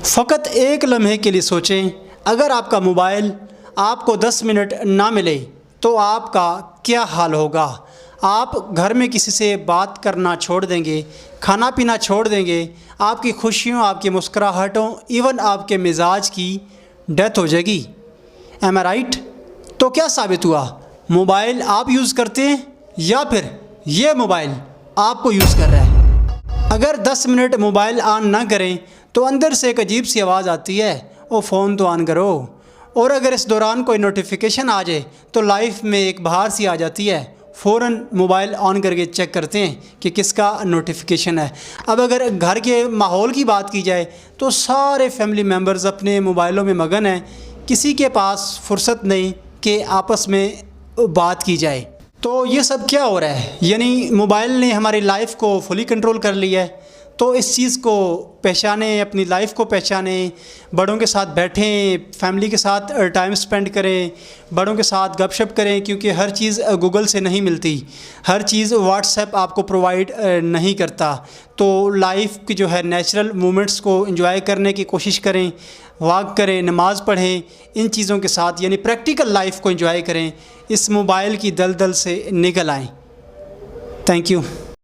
فقط ایک لمحے کے لیے سوچیں، اگر آپ کا موبائل آپ کو 10 منٹ نہ ملے تو آپ کا کیا حال ہوگا؟ آپ گھر میں کسی سے بات کرنا چھوڑ دیں گے، کھانا پینا چھوڑ دیں گے، آپ کی خوشیوں، آپ کی مسکراہٹوں، ایون آپ کے مزاج کی ڈیتھ ہو جائے گی۔ ایم آئی رائٹ؟ تو کیا ثابت ہوا؟ موبائل آپ یوز کرتے ہیں یا پھر یہ موبائل آپ کو یوز کر رہا ہے؟ اگر 10 منٹ موبائل آن نہ کریں تو اندر سے ایک عجیب سی آواز آتی ہے، او فون تو آن کرو۔ اور اگر اس دوران کوئی نوٹیفیکیشن آ جائے تو لائف میں ایک بہار سی آ جاتی ہے، فوراً موبائل آن کر کے چیک کرتے ہیں کہ کس کا نوٹیفیکیشن ہے۔ اب اگر گھر کے ماحول کی بات کی جائے تو سارے فیملی ممبرز اپنے موبائلوں میں مگن ہیں، کسی کے پاس فرصت نہیں کہ آپس میں بات کی جائے۔ تو یہ سب کیا ہو رہا ہے؟ یعنی موبائل نے ہماری لائف کو فلی کنٹرول کر لیا ہے۔ تو اس چیز کو پہچانیں، اپنی لائف کو پہچانیں، بڑوں کے ساتھ بیٹھیں، فیملی کے ساتھ ٹائم سپینڈ کریں، بڑوں کے ساتھ گپ شپ کریں، کیونکہ ہر چیز گوگل سے نہیں ملتی، ہر چیز واٹس ایپ آپ کو پرووائڈ نہیں کرتا۔ تو لائف کی جو ہے نیچرل مومنٹس کو انجوائے کرنے کی کوشش کریں، واک کریں، نماز پڑھیں، ان چیزوں کے ساتھ یعنی پریکٹیکل لائف کو انجوائے کریں، اس موبائل کی دلدل سے نکل آئیں۔ Thank you.